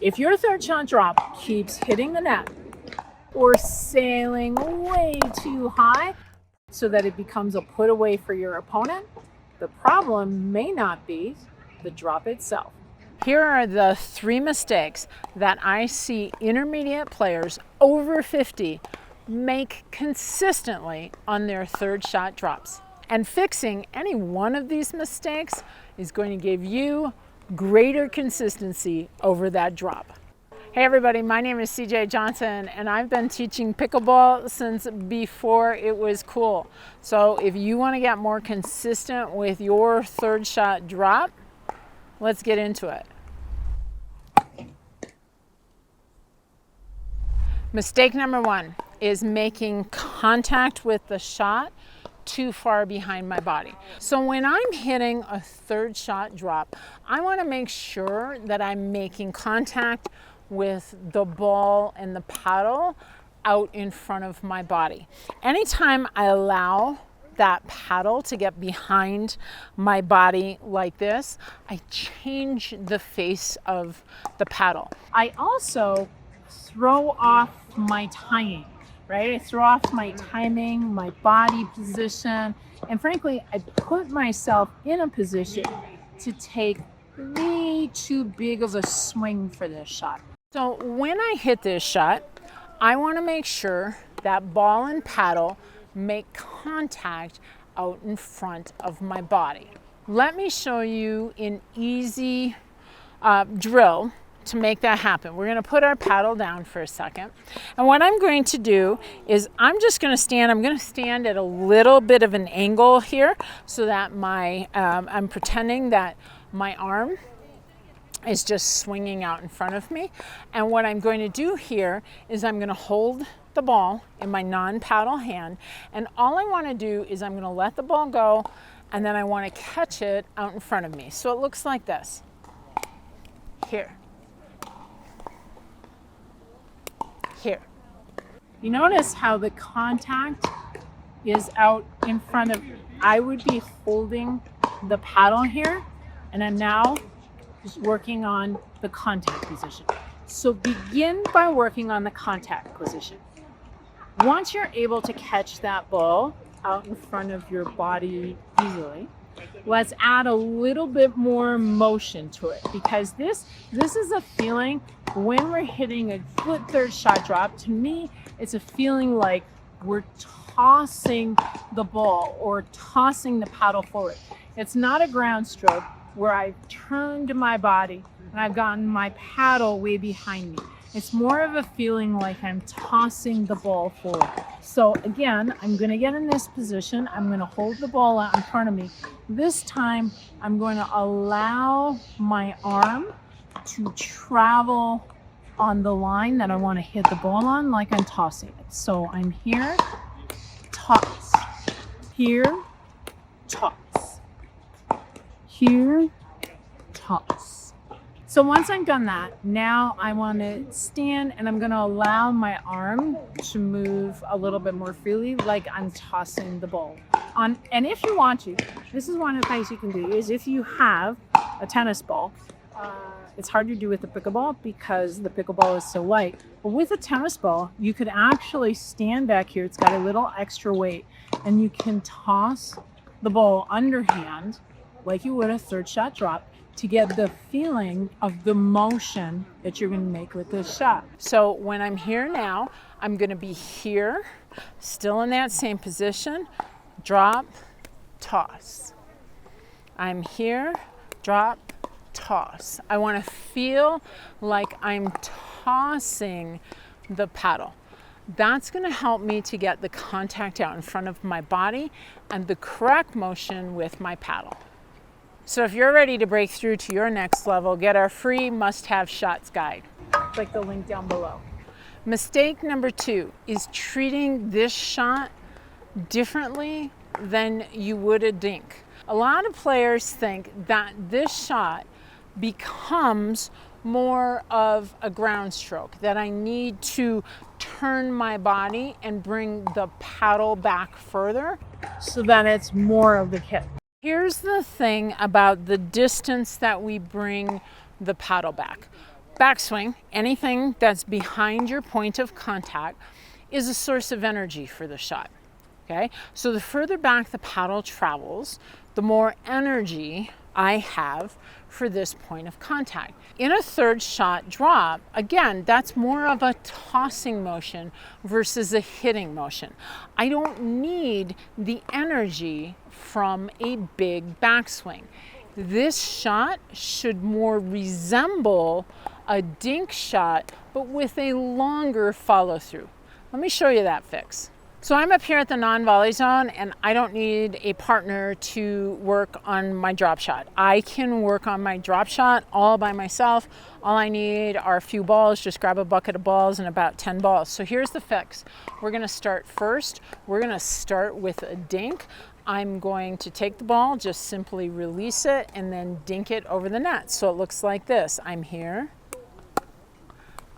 If your third shot drop keeps hitting the net or sailing way too high so that it becomes a put away for your opponent, the problem may not be the drop itself. Here are the 3 mistakes that I see intermediate players over 50 make consistently on their third shot drops. And fixing any one of these mistakes is going to give you greater consistency over that drop. Hey everybody, my name is CJ Johnson and I've been teaching pickleball since before it was cool. So if you want to get more consistent with your third shot drop, let's get into it. Mistake number 1 is making contact with the shot too far behind my body. So when I'm hitting a third shot drop, I want to make sure that I'm making contact with the ball and the paddle out in front of my body. Anytime I allow that paddle to get behind my body like this, I change the face of the paddle. I also throw off my timing, right? I throw off my timing, my body position, and frankly, I put myself in a position to take way too big of a swing for this shot. So when I hit this shot, I want to make sure that ball and paddle make contact out in front of my body. Let me show you an easy drill to make that happen. We're going to put our paddle down for a second. And what I'm going to do is I'm going to stand at a little bit of an angle here so that I'm pretending that my arm is just swinging out in front of me. And what I'm going to do here is I'm going to hold the ball in my non-paddle hand. And all I want to do is I'm going to let the ball go and then I want to catch it out in front of me. So it looks like this. Here. Here. You notice how the contact is out in front of, I would be holding the paddle here and I'm now just working on the contact position. So begin by working on the contact position. Once you're able to catch that ball out in front of your body easily, let's add a little bit more motion to it, because this is a feeling when we're hitting a good third shot drop. To me, it's a feeling like we're tossing the ball or tossing the paddle forward. It's not a ground stroke where I've turned my body and I've gotten my paddle way behind me. It's more of a feeling like I'm tossing the ball forward. So again, I'm going to get in this position. I'm going to hold the ball out in front of me. This time, I'm going to allow my arm to travel on the line that I want to hit the ball on, like I'm tossing it. So I'm here, toss, here, toss, here, toss. So once I've done that, now I want to stand and I'm going to allow my arm to move a little bit more freely, like I'm tossing the ball. And if you want to, this is one of the things you can do, is if you have a tennis ball, it's hard to do with the pickleball because the pickleball is so light. But with a tennis ball, you could actually stand back here. It's got a little extra weight and you can toss the ball underhand like you would a third shot drop to get the feeling of the motion that you're going to make with this shot. So when I'm here now, I'm going to be here, still in that same position, drop, toss. I'm here, drop, toss. I want to feel like I'm tossing the paddle. That's going to help me to get the contact out in front of my body and the correct motion with my paddle. So if you're ready to break through to your next level, get our free must-have shots guide. Click the link down below. Mistake number 2 is treating this shot differently than you would a dink. A lot of players think that this shot becomes more of a ground stroke, that I need to turn my body and bring the paddle back further so that it's more of a hit. Here's the thing about the distance that we bring the paddle back. Backswing, anything that's behind your point of contact, is a source of energy for the shot. Okay, so the further back the paddle travels, the more energy I have for this point of contact. In a third shot drop, again, that's more of a tossing motion versus a hitting motion. I don't need the energy from a big backswing. This shot should more resemble a dink shot, but with a longer follow through. Let me show you that fix. So I'm up here at the non-volley zone and I don't need a partner to work on my drop shot. I can work on my drop shot all by myself. All I need are a few balls, just grab a bucket of balls and about 10 balls. So here's the fix. We're gonna start first. We're gonna start with a dink. I'm going to take the ball, just simply release it and then dink it over the net. So it looks like this. I'm here,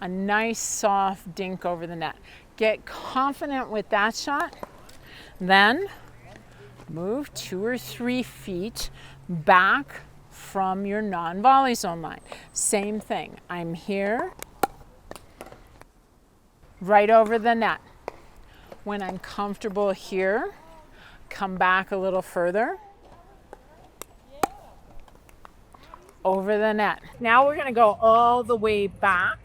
a nice soft dink over the net. Get confident with that shot, then move 2 or 3 feet back from your non-volley zone line. Same thing, I'm here, right over the net. When I'm comfortable here, come back a little further, over the net. Now we're gonna go all the way back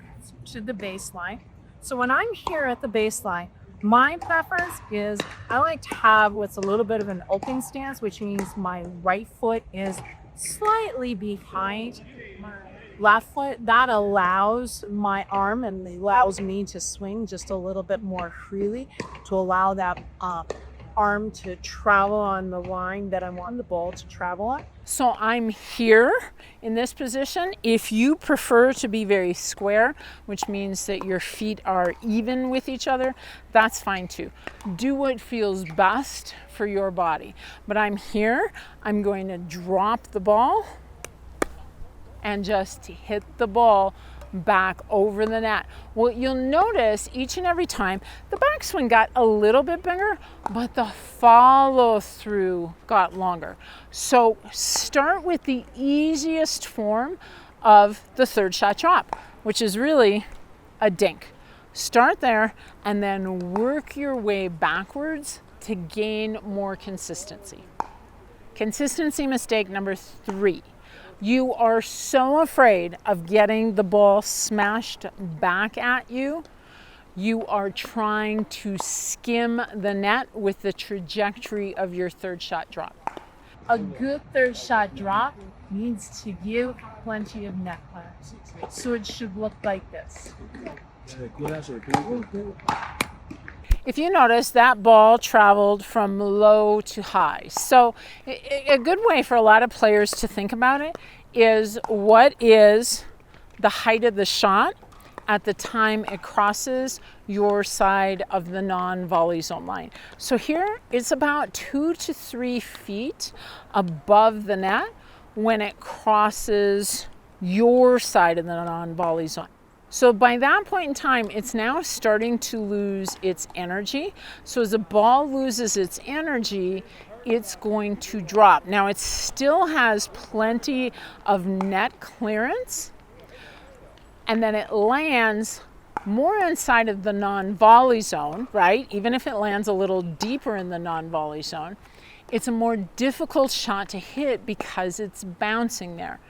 to the baseline. So when I'm here at the baseline, my preference is I like to have what's a little bit of an open stance, which means my right foot is slightly behind my left foot. That allows my arm and allows me to swing just a little bit more freely to allow that arm to travel on the line that I want the ball to travel on. So I'm here in this position. If you prefer to be very square, which means that your feet are even with each other, that's fine too. Do what feels best for your body. But I'm here, I'm going to drop the ball and just hit the ball back over the net. Well, you'll notice each and every time the backswing got a little bit bigger, but the follow through got longer. So start with the easiest form of the third shot drop, which is really a dink. Start there and then work your way backwards to gain more consistency. Consistency mistake number 3. You are so afraid of getting the ball smashed back at you. You are trying to skim the net with the trajectory of your third shot drop. A good third shot drop needs to give plenty of net clearance. So it should look like this. If you notice, that ball traveled from low to high. So a good way for a lot of players to think about it is what is the height of the shot at the time it crosses your side of the non-volley zone line. So here it's about 2 to 3 feet above the net when it crosses your side of the non-volley zone. So by that point in time, it's now starting to lose its energy. So as the ball loses its energy, it's going to drop. Now it still has plenty of net clearance, and then it lands more inside of the non-volley zone, right? Even if it lands a little deeper in the non-volley zone, it's a more difficult shot to hit because it's bouncing there.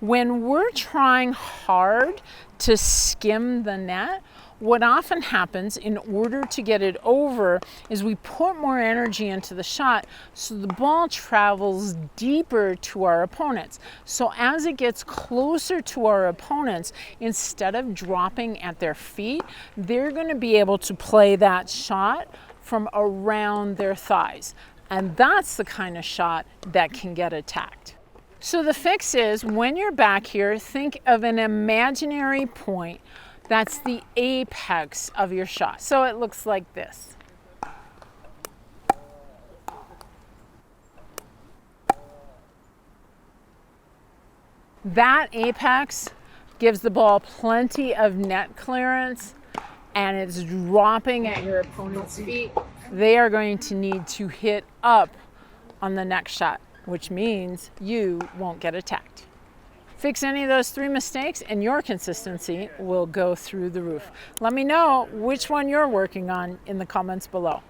When we're trying hard to skim the net, what often happens in order to get it over is we put more energy into the shot so the ball travels deeper to our opponents. So as it gets closer to our opponents, instead of dropping at their feet, they're going to be able to play that shot from around their thighs. And that's the kind of shot that can get attacked. So the fix is, when you're back here, think of an imaginary point that's the apex of your shot. So it looks like this. That apex gives the ball plenty of net clearance and it's dropping at your opponent's feet. They are going to need to hit up on the next shot, which means you won't get attacked. Fix any of those 3 mistakes and your consistency will go through the roof. Let me know which one you're working on in the comments below.